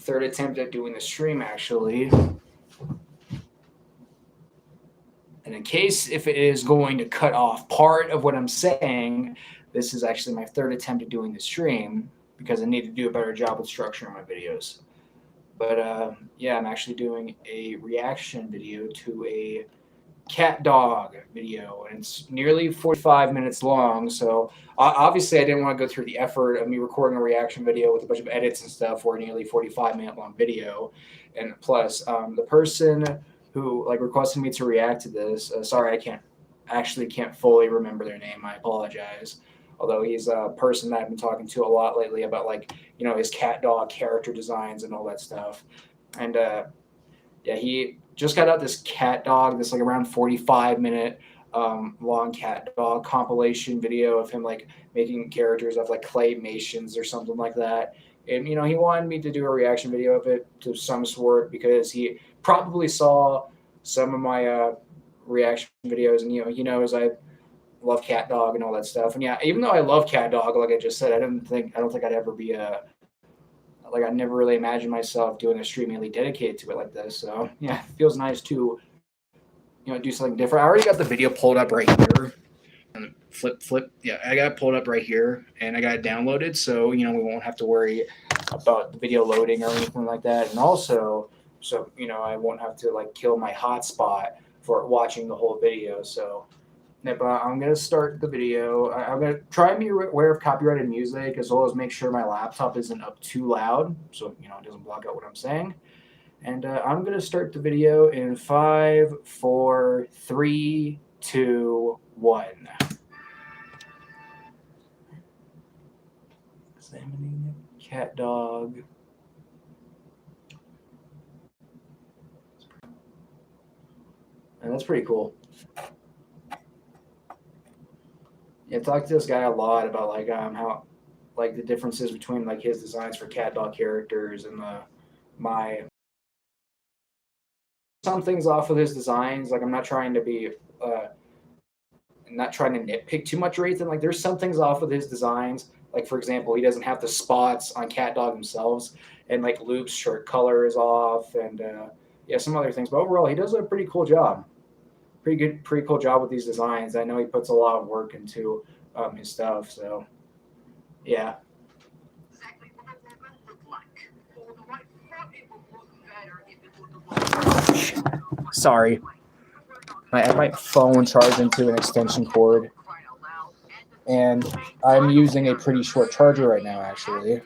third attempt at doing the stream, actually. And in case if it is going to cut off part of what I'm saying, this is actually my third attempt at doing the stream because I need to do a better job with structure in my videos. But yeah, I'm actually doing a reaction video to a CatDog video, and it's nearly 45 minutes long. So obviously, I didn't want to go through the effort of me recording a reaction video with a bunch of edits and stuff for a nearly 45-minute long video. And plus, the person who requested me to react to this, sorry, can't fully remember their name. I apologize. Although he's a person that I've been talking to a lot lately about his CatDog character designs and all that stuff. And yeah, he just got out this CatDog, this around 45-minute long CatDog compilation video of him making characters of claymations or something like that. And he wanted me to do a reaction video of it to some sort because he probably saw some of my reaction videos, and he knows I love CatDog and all that stuff. And yeah, even though I love CatDog, like I just said, I don't think I'd ever be I never really imagined myself doing a stream mainly dedicated to it like this. So yeah, it feels nice to do something different. I already got the video pulled up right here. And flip. Yeah, I got it pulled up right here, and I got it downloaded, so we won't have to worry about the video loading or anything like that. And also, so I won't have to kill my hotspot for watching the whole video. So but I'm going to start the video. I'm going to try and be aware of copyrighted music, as well as make sure my laptop isn't up too loud so it doesn't block out what I'm saying. And I'm going to start the video in 5, 4, 3, 2, 1. Examining CatDog. And that's pretty cool. Yeah, I talked to this guy a lot about how the differences between his designs for CatDog characters and some things off of his designs. I'm not trying to be nitpick too much or anything. There's some things off of his designs. For example, he doesn't have the spots on CatDog themselves, and Loop's shirt color is off, and yeah, some other things. But overall, he does a pretty cool job. Pretty cool job with these designs. I know he puts a lot of work into his stuff, so yeah. Sorry, I have my phone charged into an extension cord, and I'm using a pretty short charger right now, actually.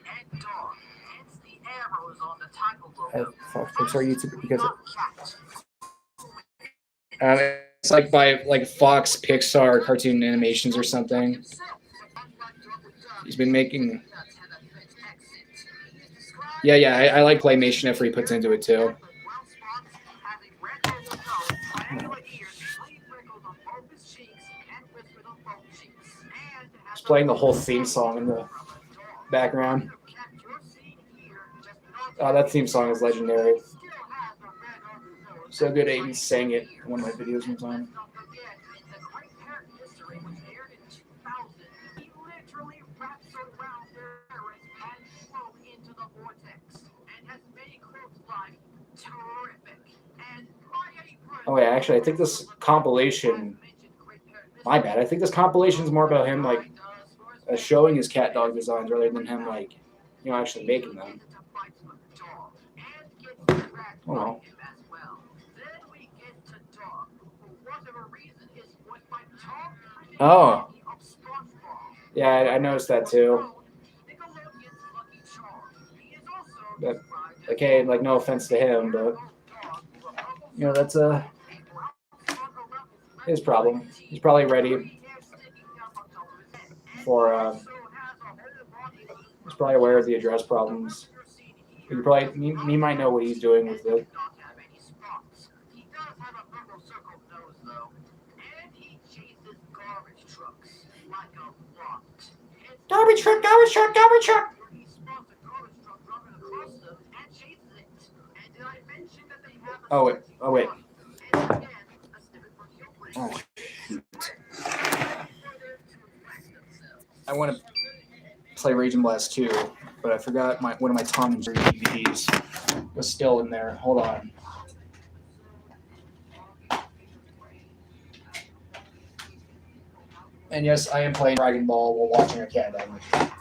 Sorry, YouTube, because it's by Fox Pixar cartoon animations or something. He's been making. Yeah, I like claymation effort he puts into it too. He's playing the whole theme song in the background. Oh, that theme song is legendary. So good, Aiden sang it in one of my videos one time. Oh yeah, actually, I think this compilation. My bad. I think this compilation is more about him showing his CatDog designs rather than him actually making them. Oh well. Oh. Yeah, I noticed that too. But okay, no offense to him, but that's his problem. He's probably ready for he's probably aware of the address problems. He might know what he's doing with it. Garbage truck, garbage truck, garbage truck. Oh wait. Oh, shoot. I want to play Rage and Blast 2. but I forgot one of my Tom and Jerry DVDs was still in there. Hold on. And yes, I am playing Dragon Ball while watching a CatDog movie.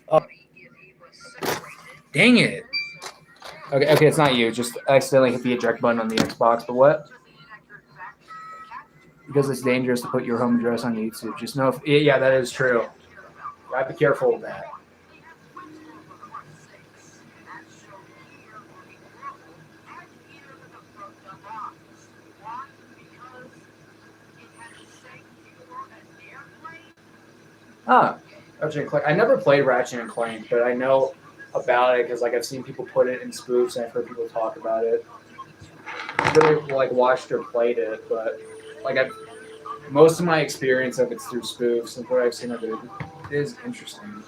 Oh. Dang it. Okay, it's not you. Just accidentally hit the eject button on the Xbox, but what? Because it's dangerous to put your home address on YouTube. Just know if... Yeah, that is true. You have to be careful with that. Huh. Ratchet and Clank. I never played Ratchet and Clank, but I know about it because like I've seen people put it in spoofs and I've heard people talk about it. I've really like watched or played it, but like most of my experience of it's through spoofs and what I've seen of it is interesting.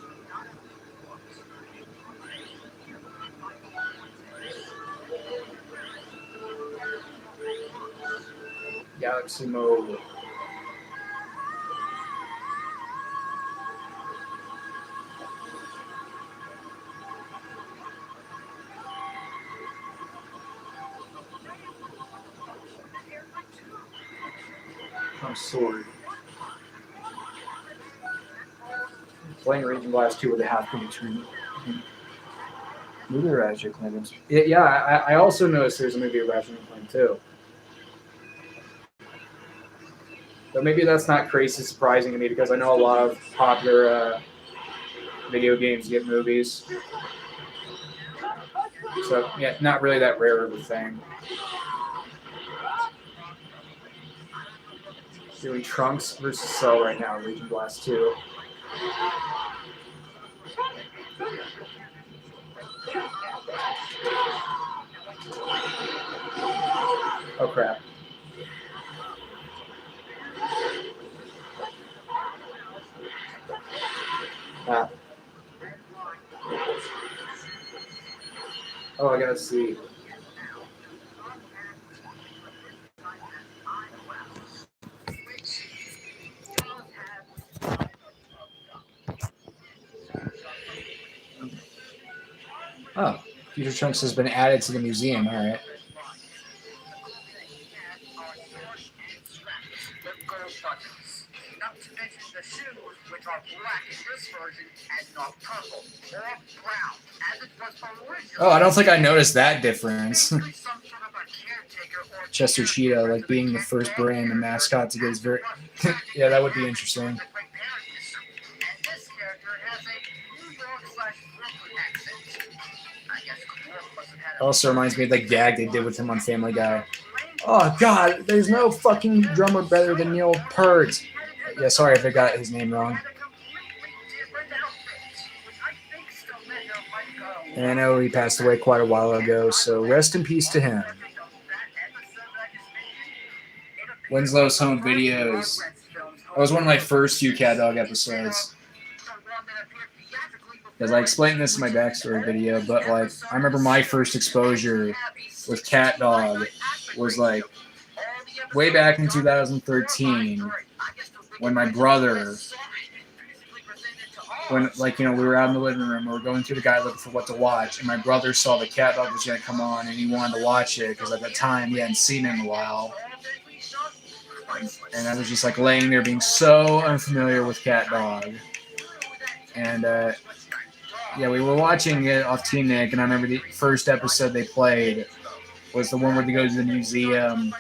Galaxy mode. I'm sorry. Playing Raging Blast 2 with a half minute screen. Movie Ratchet Clank. Yeah, I also noticed there's a movie of Ratchet and Clank too. But maybe that's not crazy surprising to me because I know a lot of popular video games get movies. So, yeah, not really that rare of a thing. Doing Trunks versus Cell right now, Raging Blast 2. Oh, crap. Ah. Oh, I gotta see. Oh, Future Trunks has been added to the museum. All right. Not to mention the shoes, which are black in this version and not purple or brown, as it was originally. Oh, I don't think I noticed that difference. Chester Cheetah, like being the first brand and mascot to get his very... Yeah, that would be interesting. Also reminds me of the gag they did with him on Family Guy. Oh, God, there's no fucking drummer better than Neil Peart. Yeah, sorry if I got his name wrong. And I know he passed away quite a while ago, so rest in peace to him. Winslow's Home Videos. That was one of my first few CatDog episodes. Because I explained this in my backstory video, but like I remember my first exposure with CatDog was like way back in 2013 when my brother, when like we were out in the living room, we were going through the guide looking for what to watch, and my brother saw the CatDog was gonna come on, and he wanted to watch it because at that time he hadn't seen it in a while, and I was just like laying there being so unfamiliar with CatDog, and yeah, we were watching it off TNIC, and I remember the first episode they played was the one where they go to the museum,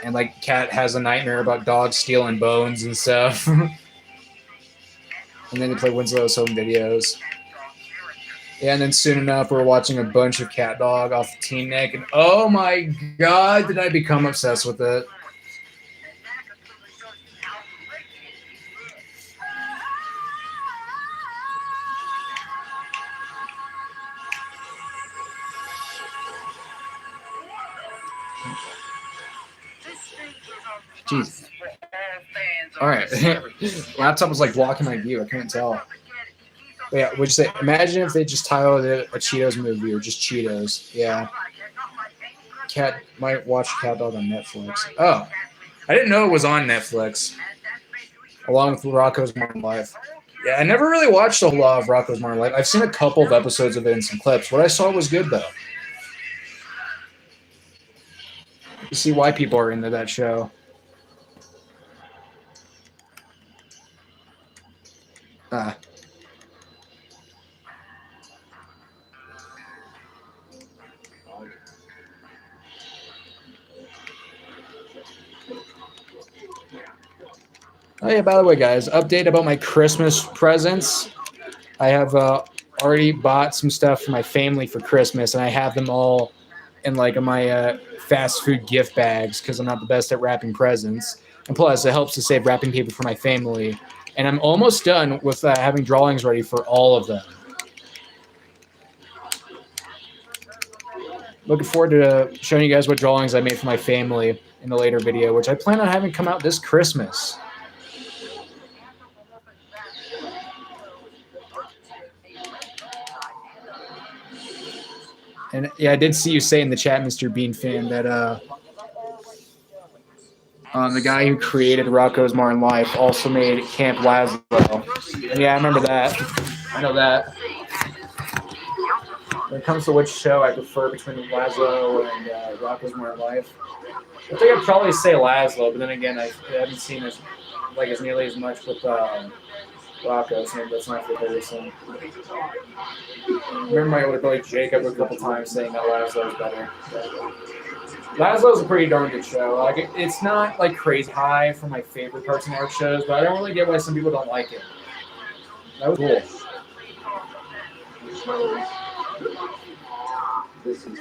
and like Cat has a nightmare about dogs stealing bones and stuff. And then they play Winslow's Home Videos. Yeah, and then soon enough, we were watching a bunch of CatDog off TNIC, and oh my god, did I become obsessed with it. Jeez. All right. Laptop was like blocking my view. I couldn't tell. But yeah, would you say, imagine if they just titled it a Cheetos movie or just Cheetos. Yeah. Cat might watch CatDog on Netflix. Oh. I didn't know it was on Netflix, along with Rocco's Modern Life. Yeah, I never really watched a whole lot of Rocco's Modern Life. I've seen a couple of episodes of it and some clips. What I saw was good, though. You see why people are into that show. Ah. Oh yeah, by the way, guys, update about my Christmas presents. I have already bought some stuff for my family for Christmas, and I have them all in like my fast food gift bags because I'm not the best at wrapping presents. And plus, it helps to save wrapping paper for my family. And I'm almost done with having drawings ready for all of them. Looking forward to showing you guys what drawings I made for my family in a later video, which I plan on having come out this Christmas. And yeah, I did see you say in the chat, Mr. Bean fan, that the guy who created Rocco's Modern Life also made Camp Lazlo. And yeah, I remember that. I know that. When it comes to which show I prefer between Lazlo and Rocco's Modern Life, I think I'd probably say Lazlo, but then again, I haven't seen as nearly as much with Rocco, so that's not for person. I remember my older brother Jacob a couple times saying that Lazlo is better. Lazlo's a pretty darn good show. Like it's not like crazy high for my favorite Cartoon Network shows, but I don't really get why some people don't like it. That was cool. This is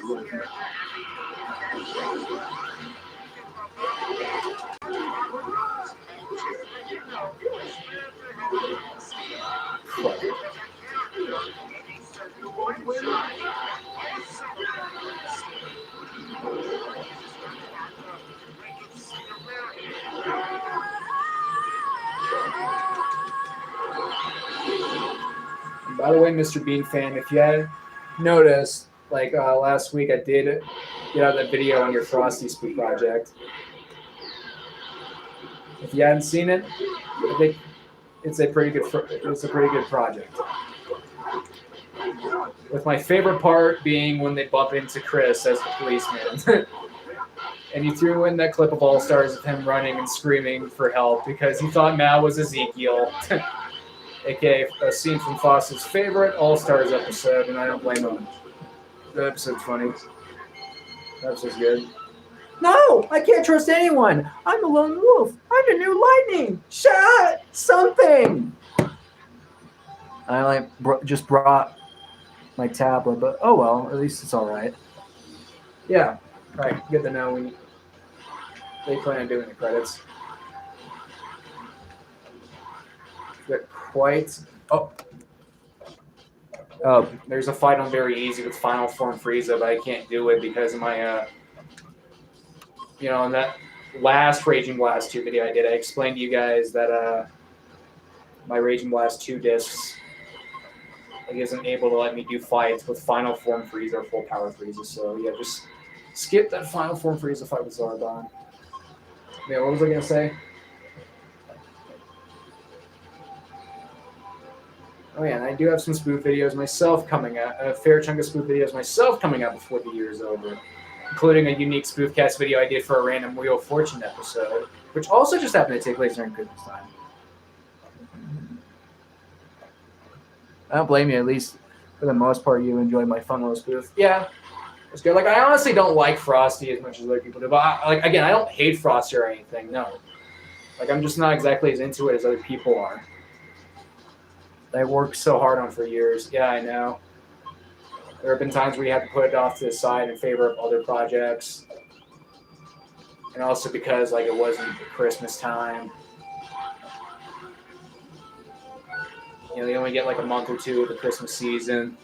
By the way, Mr. Bean fan, if you had noticed, like last week I did get out that video on your Frosty Spook project. If you hadn't seen it, I think it's a pretty good project. With my favorite part being when they bump into Chris as the policeman. And you threw in that clip of All Stars of him running and screaming for help because he thought Mal was Ezekiel. AKA a scene from Foster's favorite All Stars episode, and I don't blame him. The episode's funny. The episode's good. No, I can't trust anyone. I'm a lone wolf. I'm the new lightning. Shut something. I just brought my tablet, but oh well, at least it's all right. Yeah, all right. Good to know when they plan on doing the credits. But quite. Oh, there's a fight on Very Easy with Final Form Frieza, but I can't do it because of my in that last Raging Blast 2 video I did, I explained to you guys that my Raging Blast 2 discs isn't able to let me do fights with Final Form Frieza or Full Power Frieza. So yeah, just skip that Final Form Frieza fight with Zarbon. Yeah, what was I gonna say? Oh yeah, and I do have some spoof videos myself coming out, a fair chunk of spoof videos myself coming out before the year is over, including a unique spoofcast video I did for a random Wheel of Fortune episode, which also just happened to take place during Christmas time. I don't blame you, at least for the most part you enjoyed my fun little spoof. Yeah, it's good. Like, I honestly don't like Frosty as much as other people do, but I don't hate Frosty or anything, no. Like, I'm just not exactly as into it as other people are. I worked so hard on for years. Yeah, I know. There have been times where you have to put it off to the side in favor of other projects. And also because, like, it wasn't Christmas time. You know, they only get, like, a month or two of the Christmas season.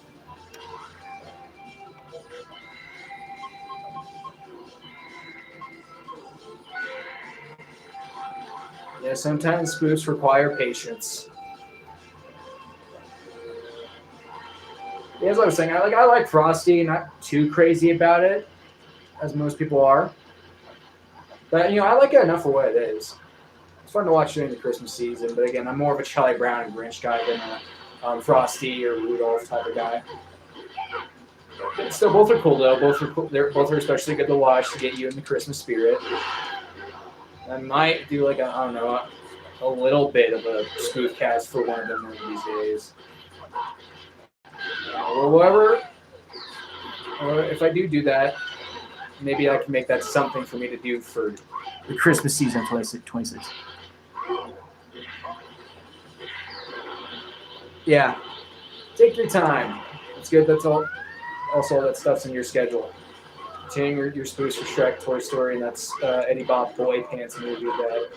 Yeah, sometimes spoofs require patience. Yeah, as I was saying, I like Frosty, not too crazy about it, as most people are. But I like it enough for what it is. It's fun to watch during the Christmas season, but again, I'm more of a Charlie Brown and Grinch guy than a Frosty or Rudolph type of guy. Still, both are cool though. Both are cool. Both are especially good to watch to get you in the Christmas spirit. I might do like I don't know, a little bit of a spoof cast for one of them these days. Or whatever. Or if I do that, maybe I can make that something for me to do for the Christmas season 26. Yeah. Take your time. It's good. That's all. Also, all that stuff's in your schedule. Continuing your spoofs for Shrek, Toy Story, and that's Eddie Bob Boy Pants movie that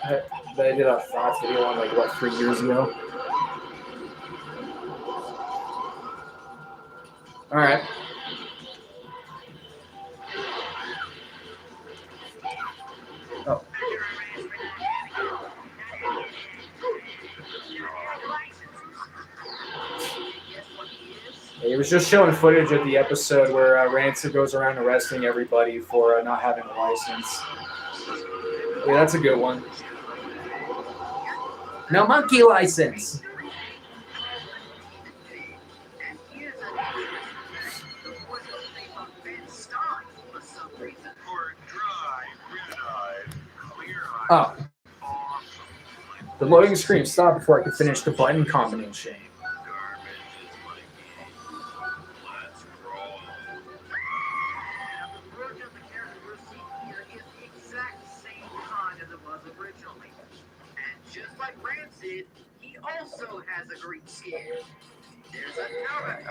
I did a thoughts video on 3 years ago. All right. Oh. He was just showing footage of the episode where Rancid goes around arresting everybody for not having a license. Yeah, that's a good one. No monkey license. Oh. The loading screen stopped before I could finish the button combination.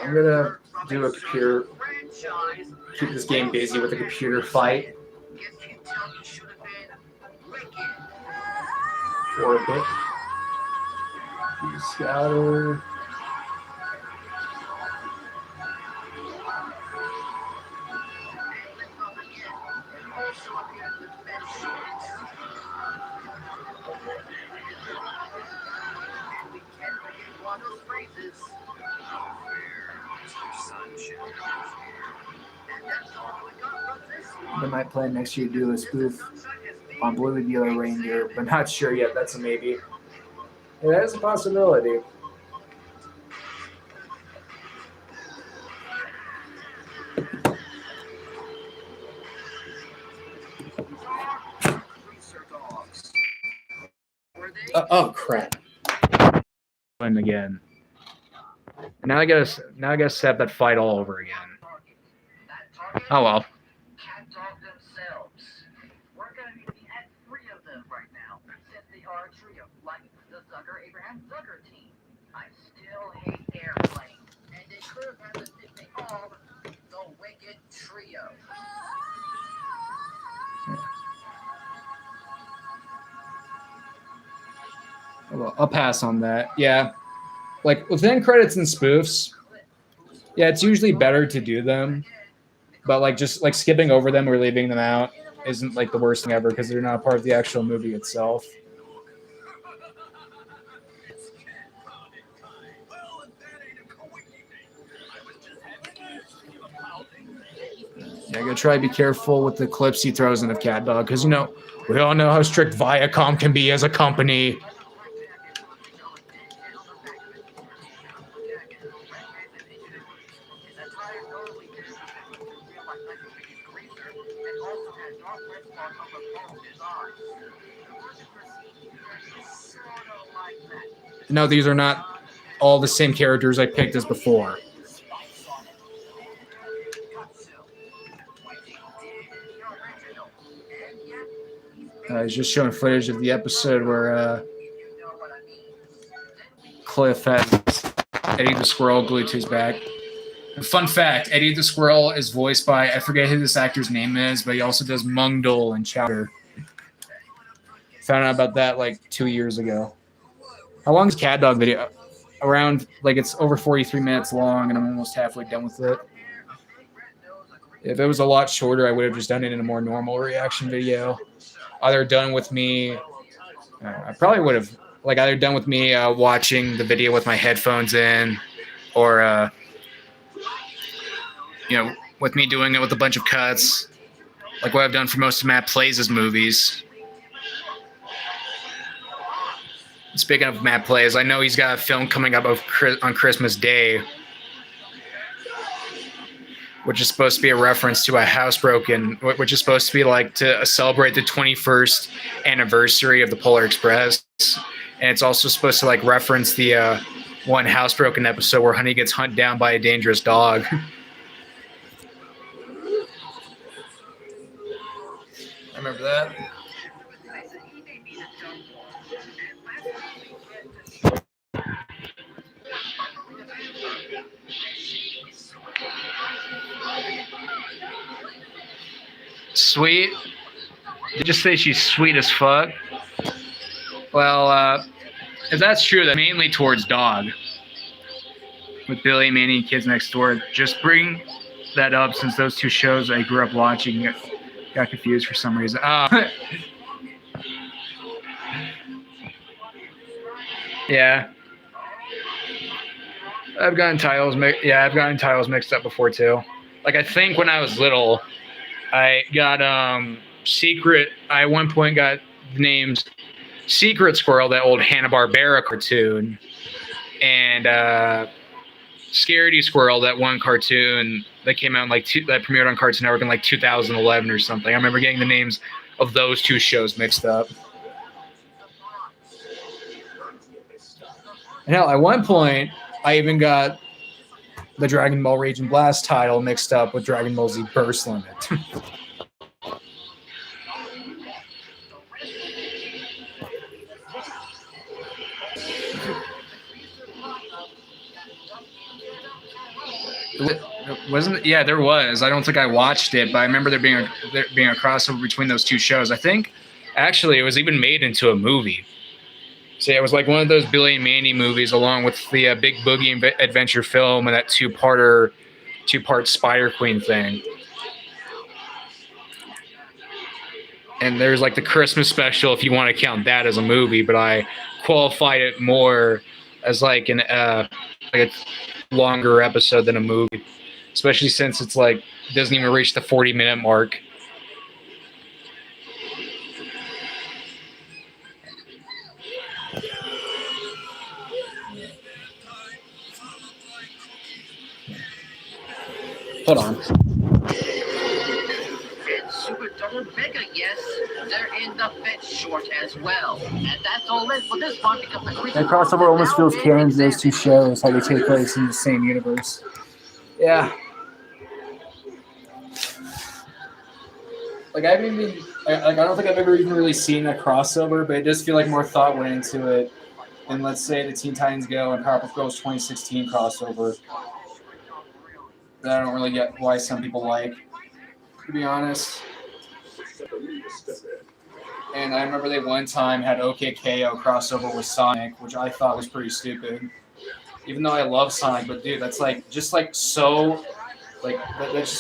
I'm gonna do a computer. Keep this game busy with a computer fight for a bit. Scouter. I might plan next year to do a spoof on Blue the Yellow Reindeer, but not sure yet. That's a maybe. Yeah, that is a possibility. Oh crap! Him again. Now I gotta set that fight all over again. Oh well. CatDog themselves. We're gonna be at 3 of them right now, since they are a trio, like the Zucker-Abraham-Zucker team. I still hate Airplane, and they could have had this thing called the Wicked Trio. Well, I'll pass on that. Yeah. Like within credits and spoofs, yeah, it's usually better to do them. But just skipping over them or leaving them out isn't the worst thing ever because they're not part of the actual movie itself. Yeah, I gotta try to be careful with the clips he throws in of CatDog because we all know how strict Viacom can be as a company. No, these are not all the same characters I picked as before. He's just showing footage of the episode where Cliff has Eddie the Squirrel glued to his back. And fun fact, Eddie the Squirrel is voiced by, I forget who this actor's name is, but he also does Mungdole and Chowder. Found out about that 2 years ago. How long is CatDog video? Around, it's over 43 minutes long, and I'm almost halfway done with it. If it was a lot shorter, I would have just done it in a more normal reaction video. Either done with me, I probably would have, either done with me watching the video with my headphones in, or, with me doing it with a bunch of cuts. like what I've done for most of Matt Plays' movies. Speaking of Matt Plays, I know he's got a film coming up on Christmas Day, which is supposed to be a reference to a housebroken, which is supposed to be like to celebrate the 21st anniversary of the Polar Express. And it's also supposed to like reference the one housebroken episode where Honey gets hunted down by a dangerous dog. I remember that. Sweet? Did you just say she's sweet as fuck? Well, if that's true, that's mainly towards dog. With Billy, Manny, and Kids Next Door. Just bring that up since those two shows I grew up watching got confused for some reason. Yeah. I've gotten titles mixed up before too. Like I think when I was little, I got Secret. I at one point got the names Secret Squirrel, that old Hanna-Barbera cartoon, and Scaredy Squirrel, that one cartoon that came out in that premiered on Cartoon Network in like 2011 or something. I remember getting the names of those two shows mixed up. And hell, at one point, I even got the Dragon Ball Rage and Blast title mixed up with Dragon Ball Z Burst Limit. Wasn't yeah, there was. I don't think I watched it, but I remember there being a crossover between those two shows. I think actually it was even made into a movie. So yeah, it was like one of those Billy and Mandy movies, along with the Big Boogie Adventure film and that two-part Spider Queen thing. And there's like the Christmas special, if you want to count that as a movie, but I qualified it more as like a longer episode than a movie, especially since it's like doesn't even reach the 40-minute mark. Hold on. Super Double Mega, yes. They're in the fit short as well. And that's all it for this one because that crossover almost feels canon to those two shows, how they take place in the same universe. Yeah. Like I don't think I've ever even really seen a crossover, but I just feel like more thought went into it. And let's say the Teen Titans Go and Powerpuff Girls 2016 crossover. That I don't really get why some people like, to be honest. And I remember they one time had OKKO crossover with Sonic, which I thought was pretty stupid. Even though I love Sonic, but dude, that's that just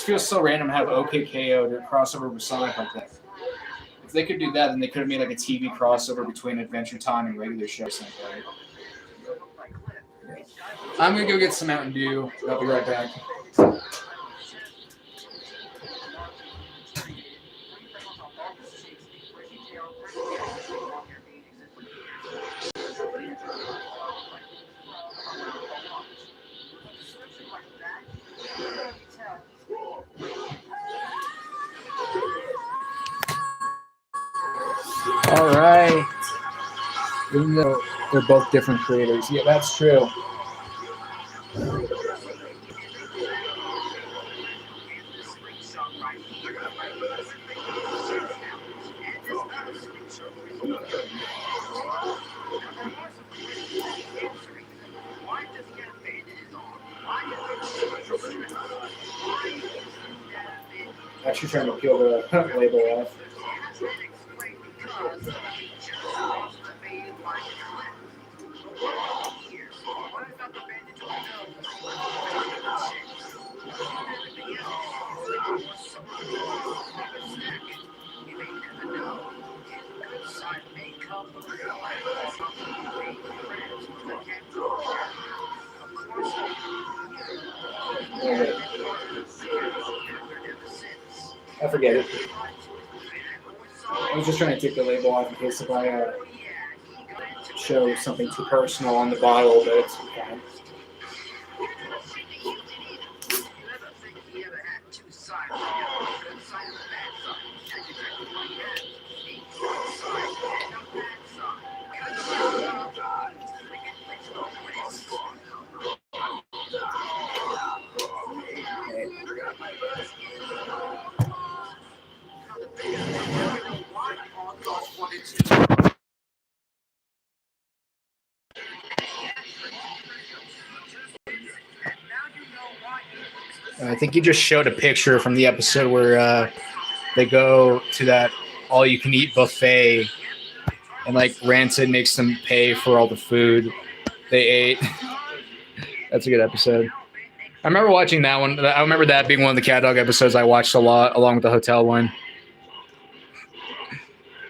feels so random to have OKKO to crossover with Sonic like that. If they could do that, then they could have made like a TV crossover between Adventure Time and regular shows. I'm gonna go get some Mountain Dew. I'll be right back. All right. Even though they're both different creators. Yeah, that's true. Actually trying to peel the label off. I forget it. I was just trying to take the label off in case if I show something too personal on the bottle, but it's fine. I think you just showed a picture from the episode where they go to that all-you-can-eat buffet, and like Rancid makes them pay for all the food they ate. That's a good episode. I remember watching that one. I remember that being one of the CatDog episodes I watched a lot, along with the hotel one.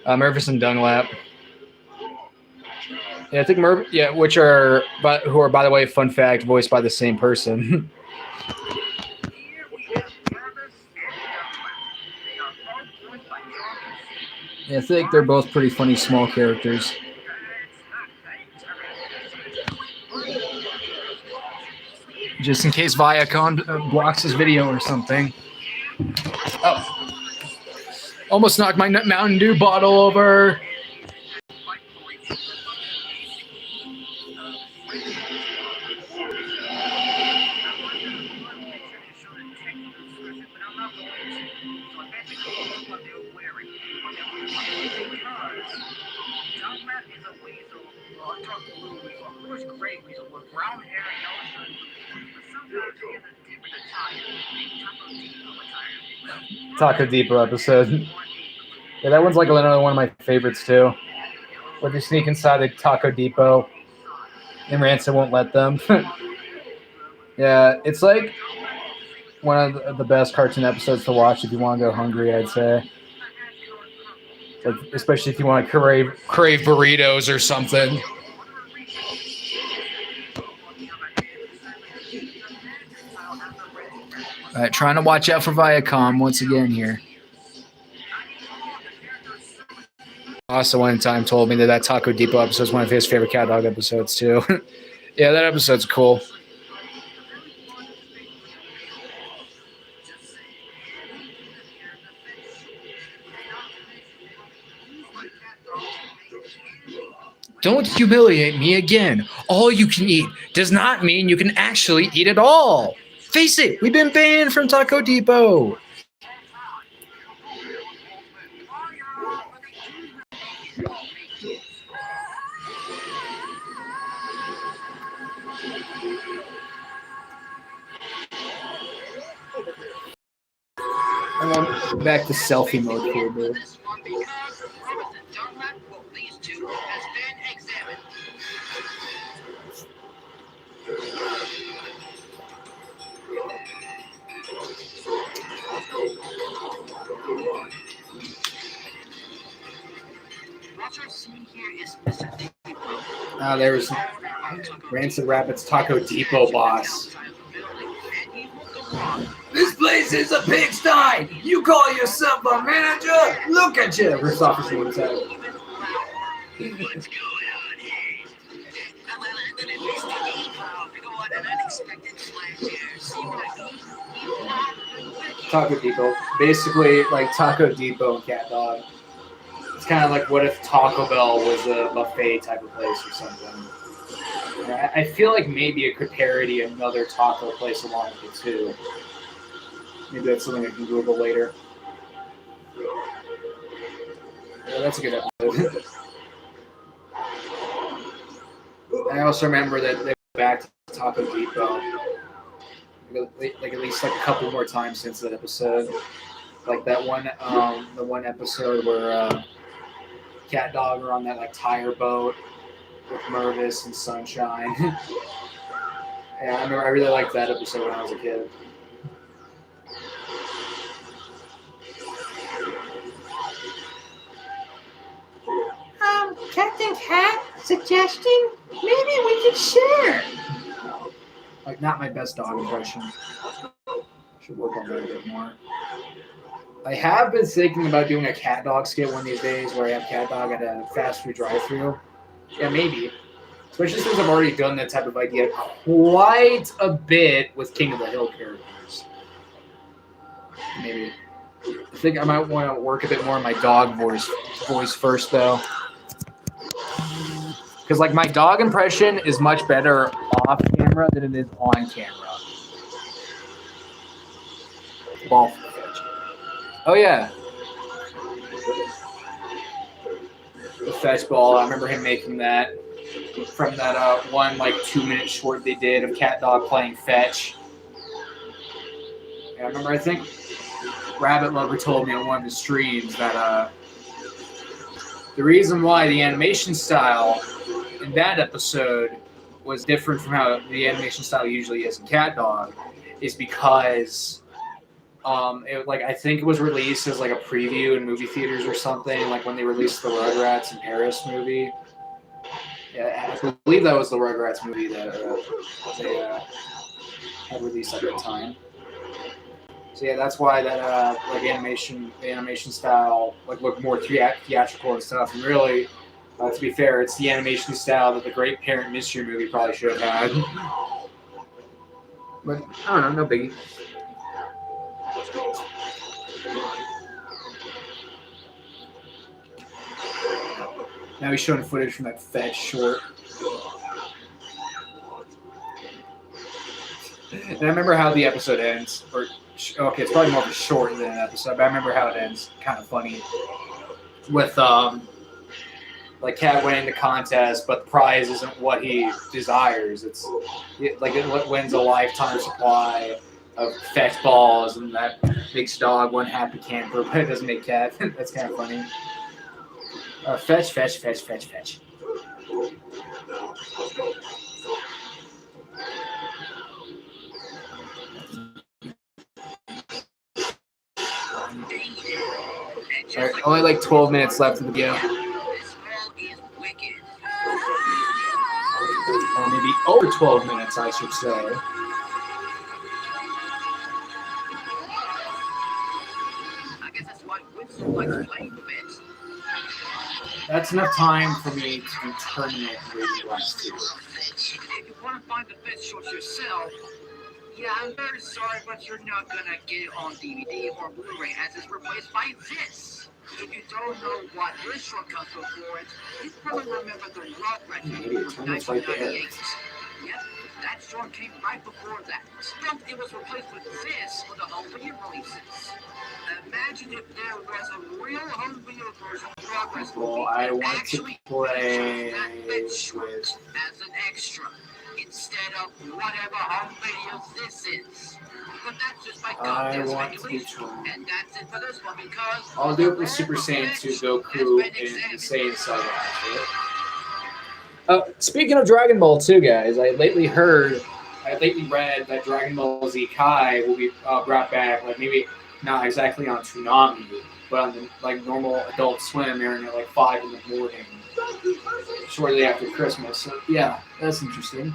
Mervis and Dunlap. Yeah, I think which are, but who are, by the way, fun fact, voiced by the same person. Yeah, I think they're both pretty funny small characters. Just in case Viacom blocks his video or something. Oh. Almost knocked my Mountain Dew bottle over. Taco Depot episode. Yeah, that one's like another one of my favorites too. Where they sneak inside the Taco Depot and Rancid won't let them. Yeah, it's like one of the best cartoon episodes to watch if you want to go hungry, I'd say. Like, especially if you want to crave burritos or something. All right, trying to watch out for Viacom once again here. Also, one time told me that Taco Depot episode is one of his favorite CatDog episodes too. Yeah, that episode's cool. Don't humiliate me again. All you can eat does not mean you can actually eat it all. Face it, we've been banned from Taco Depot. Back to selfie mode here, bro. There's Rancid Rapids Taco Depot boss. This place is a pigsty! You call yourself a manager? Look at you! First officer would say. What's going on here? Taco Depot. Basically, like Taco Depot and CatDog. It's kind of like what if Taco Bell was a buffet type of place or something. I feel like maybe it could parody another taco place along with it too. Maybe that's something I can Google later. Yeah, that's a good episode. I also remember that they went back to Taco Depot like at least like a couple more times since that episode. Like that one, the one episode where CatDog are on that like tire boat with Mervis and Sunshine. Yeah, I remember I really liked that episode when I was a kid. Captain Cat, suggestion? Maybe we could share. Like, not my best dog impression. Should work on that a bit more. I have been thinking about doing a CatDog skit one of these days where I have CatDog at a fast food drive-thru. Yeah, maybe. Especially since I've already done that type of idea quite a bit with King of the Hill characters. Maybe. I think I might want to work a bit more on my dog voice first, though. Because, like, my dog impression is much better off camera than it is on camera. Ball fetch. Oh, yeah. The fetch ball. I remember him making that from that one, like, 2-minute short they did of CatDog playing fetch. Yeah, I remember, I think Rabbit Lover told me on one of his streams that the reason why the animation style in that episode was different from how the animation style usually is in CatDog is because I think it was released as like a preview in movie theaters or something, like when they released the Rugrats in Paris movie. Yeah, I believe that was the Rugrats movie that they had released at the time. So yeah, that's why that like animation style like looked more theatrical and stuff. And really, to be fair, it's the animation style that the Great Parent Mystery movie probably should have had. But I don't know, no biggie. Now he's showing footage from that fetch short. And I remember how the episode ends. Okay, it's probably more of a short than an episode, but I remember how it ends. Kind of funny. With, like, Cat winning the contest, but the prize isn't what he desires. It wins a lifetime supply of fetch balls, and that makes Dog one happy camper, but it doesn't make Cat. That's kind of funny. Fetch, fetch, fetch, fetch, fetch. Alright, only like 12 minutes left of the video. Or maybe over 12 minutes, I should say. I guess that's why Winston likes playing fetch. That's enough time for me to do tournament reading last two. If you want to find the fetch shorts yourself, yeah, I'm very sorry, but you're not gonna get it on DVD or Blu-ray as it's replaced by this. If you don't know what this short comes before it, you probably remember the Rugrats movie from 1998. Yep, that short came right before that. But it was replaced with this for the home video releases. Imagine if there was a real home video version of Rugrats movie. Well, I want to play that fetch short as an extra, instead of whatever home videos this is. But that's just my goddamn speculation. And that's it for this one because I'll do it with Super Saiyan 2 Goku and the Saiyan Saga after. Speaking of Dragon Ball 2, guys, I lately read that Dragon Ball Z Kai will be brought back, like maybe not exactly on Toonami, but on the like normal Adult Swim airing at like 5 in the morning, shortly after Christmas. So yeah, that's interesting.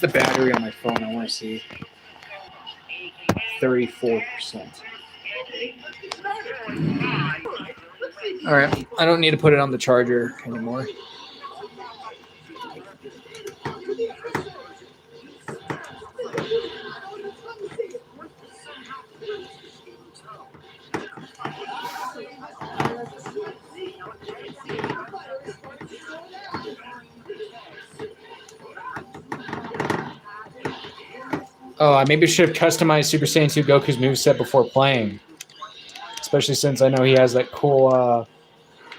What's the battery on my phone? I want to see. 34%. All right, I don't need to put it on the charger anymore. Oh, I maybe should have customized Super Saiyan 2 Goku's moveset before playing. Especially since I know he has that cool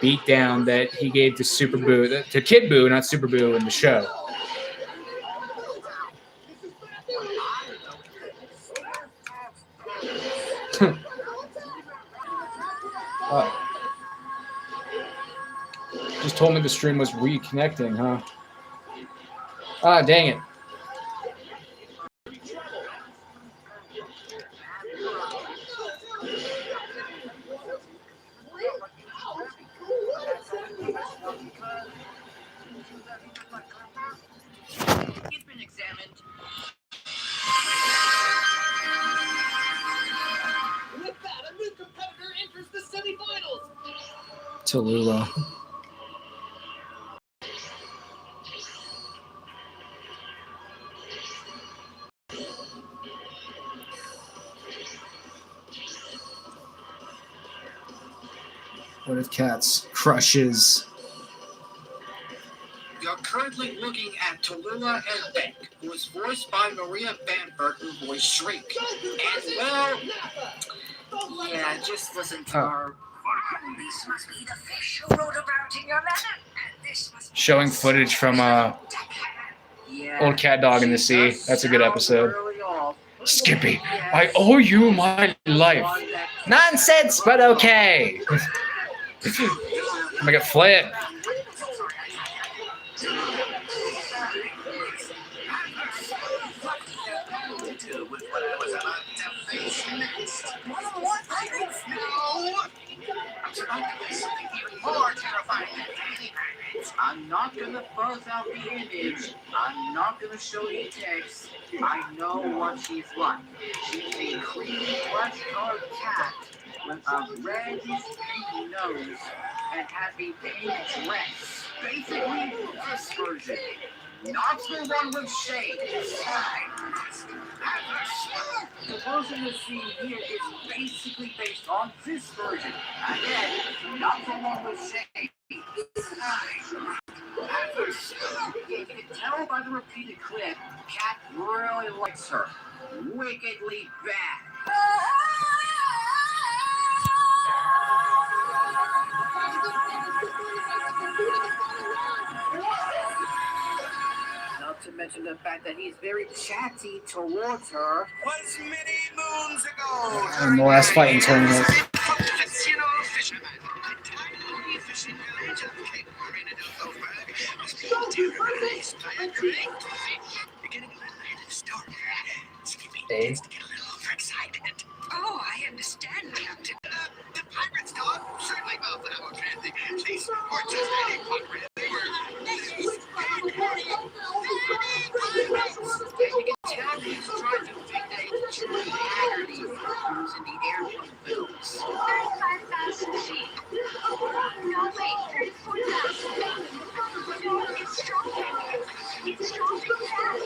beatdown that he gave to Super Boo, to Kid Boo, not Super Boo, in the show. Just told me the stream was reconnecting, huh? Ah, dang it. Tallulah. What if Cats crushes? You're currently looking at Tallulah and Beck, who is voiced by Maria Bamford, who voiced Shriek. And well, yeah, just listen to her. This must be the fish who wrote about in your letter. And this must be Showing footage from Yeah, old CatDog in the she sea. does That's a good sound episode. early off. Skippy, Yes, I owe you my life. one that- Nonsense, but okay. Make it flip. To with what I was about to face next. I'm trying to face something even more terrifying than any pirates. I'm not gonna fuzz out the image. I'm not gonna show you text. I know what she's like. She's a creamy, flesh-colored cat with a reddish pink nose and has a pink dress. Basically, this version. Not the one with shades. The version you see here is basically based on this version. Again, not the one with shades. You can tell by the repeated clip, Cat really likes her. Wickedly bad. Not to mention the fact that he's very chatty towards her. Was many moons ago. In the last fighting tournament. Professional fisherman. Tiny fishing village of Cape Coronado was being terrorized by a great fish. Beginning of the story. Skippy tends to get a little overexcited. Oh, I understand, Captain. The pirates, dog. Certainly both of them were friendly. These were just any pirates. They were You can tell he's trying to dictate Julie Haggerty, who's in the airplane films. 35,000 feet. No, wait, 34,000. It's dropping. It's dropping fast.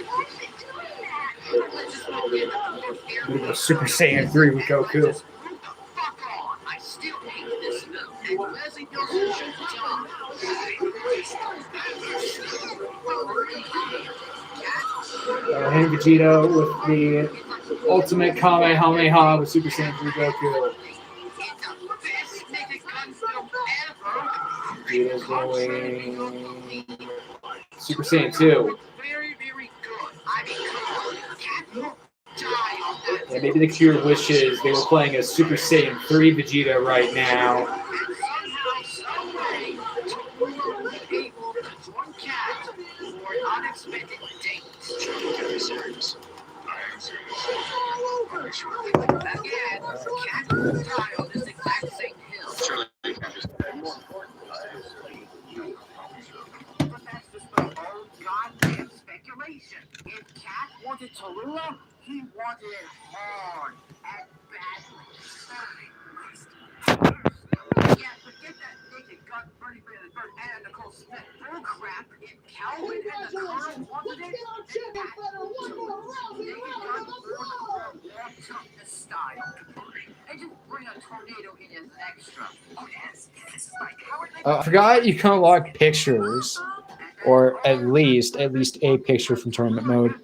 Why is it doing that? Let's just not get the airplane. Super Saiyan 3 with Goku. Just move the fuck on. I still hate this move. And Leslie Nielsen should tell him. Hey Vegeta with the ultimate Kamehameha with Super Saiyan 3 Goku. Vegeta's going Super Saiyan 2. Very, very good. I mean, Cat won't die on that. Yeah, maybe the cure wishes they were playing a Super Saiyan 3 Vegeta right now. And somehow, someway, Tallulah was able to join Cat for an unexpected date. Again, Cat will die on this exact same hill. More importantly, but that's just my own goddamn speculation. If Cat wanted Tallulah, he wanted it hard and badly. Yeah, forget that naked gut Bernie Bailey Bird and Nicole Smith bullcrap. If Calvin and the Colonel wanted it, then Cat would do it. Naked gun or warm toughness style. And just bring a tornado in as an extra. Oh yes, this is like cowardly. I forgot you can unlock pictures, or at least a picture from tournament mode. Has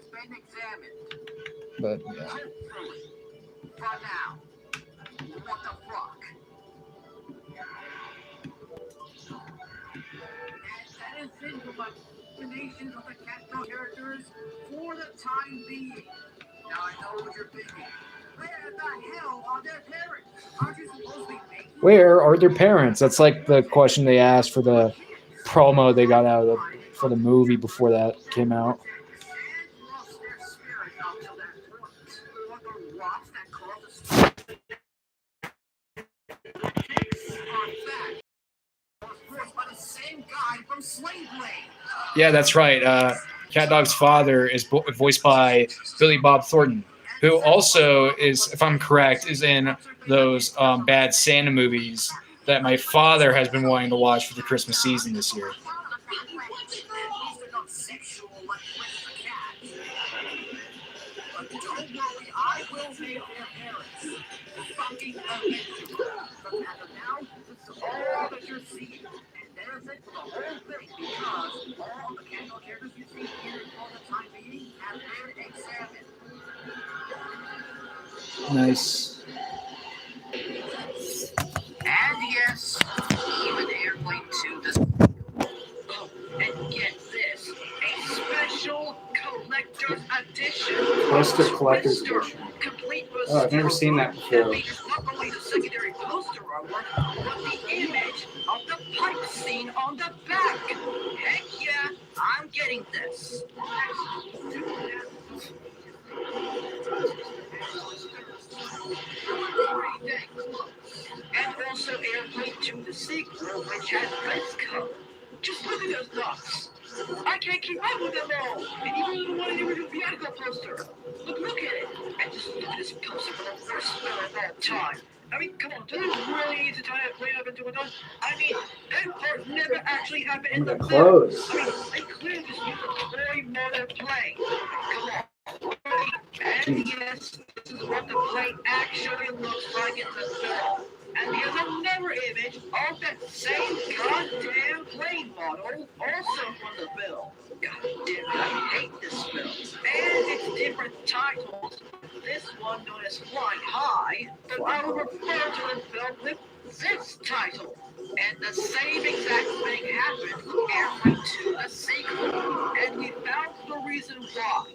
been examined. But yeah. Hopefully. For now. What the fuck? That is it for my explanations of the CatDog characters for the time being. Now I know what you're thinking. Where the hell are their parents? Aren't you supposed to be making Where are their parents? That's like the question they asked for the promo they got out of for the movie before that came out. lost their spirit up till that point? Or the rocks that caused the fact was voiced by the same guy from Slave Blade. Yeah, that's right. CatDog's father is voiced by Billy Bob Thornton, who also is, if I'm correct, is in those Bad Santa movies that my father has been wanting to watch for the Christmas season this year. These are not sexual like Mr. Cat. But don't worry, I will make their parents fucking amazing. But as of now, this is all that you're seeing. And there's it for the whole thing because all the CatDog characters you see here for the time being have been examined. Nice. And yes, even Airplane 2 does. Oh, and get this, a special collector's edition. Twister Collector's Edition. Complete with Oh, I've never seen that before. That features not only the secondary poster artwork, but the image of the pipe scene on the back. Heck yeah, I'm getting this. And also Airplane 2 the sequel, which has this cover. Just look at those dots. I can't keep up with them all. And even the one in the original Viatica poster. Look at it. And just look at this poster for the first spell of all time. I mean, come on, do they really need to tie that plane up into a dot? I mean, that part never actually happened in the film. Clothes. I mean, they clearly just used a toy model plane. Come on. And yes, this is what the plane actually looks like in the film. And here's another image of that same goddamn plane model, also from the film. God damn it, I hate this film. And it's different titles. This one known as Flying High, but I will refer to the film with this title. And the same exact thing happened with Airplane 2 the sequel. And we found the reason why.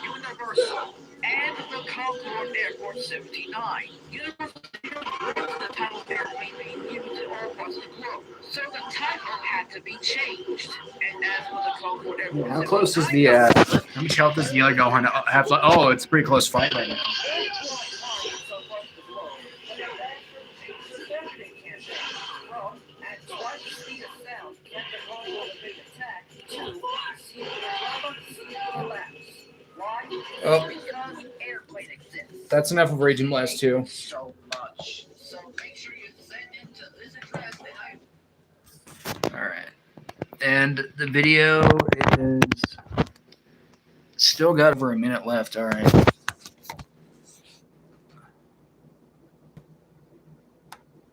Universal and the Concorde Airport 79. Universal the title of Airplane being used in all parts of the globe. So the title had to be changed. And as for the Concorde Airport How close is the how much health does the other going to have? Oh, it's a pretty close fight right now. Oh, that's enough of Raging Blast 2. So much. So make sure you send it to this address and All right. And the video is still got over a minute left. All right.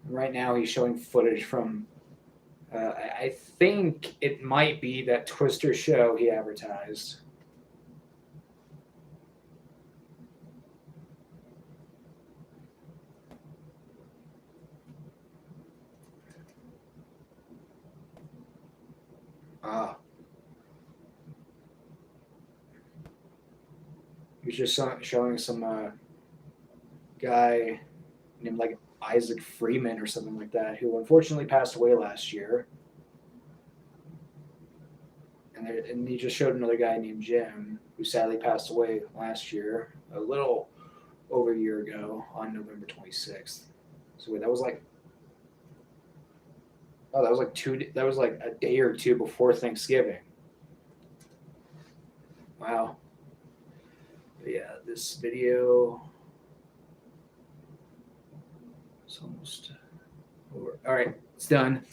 Right now he's showing footage from, I think it might be that Twister show he advertised. He was just showing some guy named like Isaac Freeman or something like that, who unfortunately passed away last year. And he just showed another guy named Jim, who sadly passed away last year, a little over a year ago on November 26th. So wait, that was like a day or two before Thanksgiving. Wow. But yeah, this video is almost over. All right, it's done.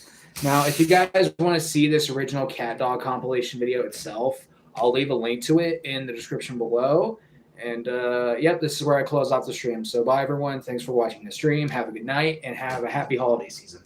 Now, if you guys want to see this original CatDog compilation video itself, I'll leave a link to it in the description below. And yep, this is where I close off the stream. So bye, everyone. Thanks for watching the stream. Have a good night and have a happy holiday season.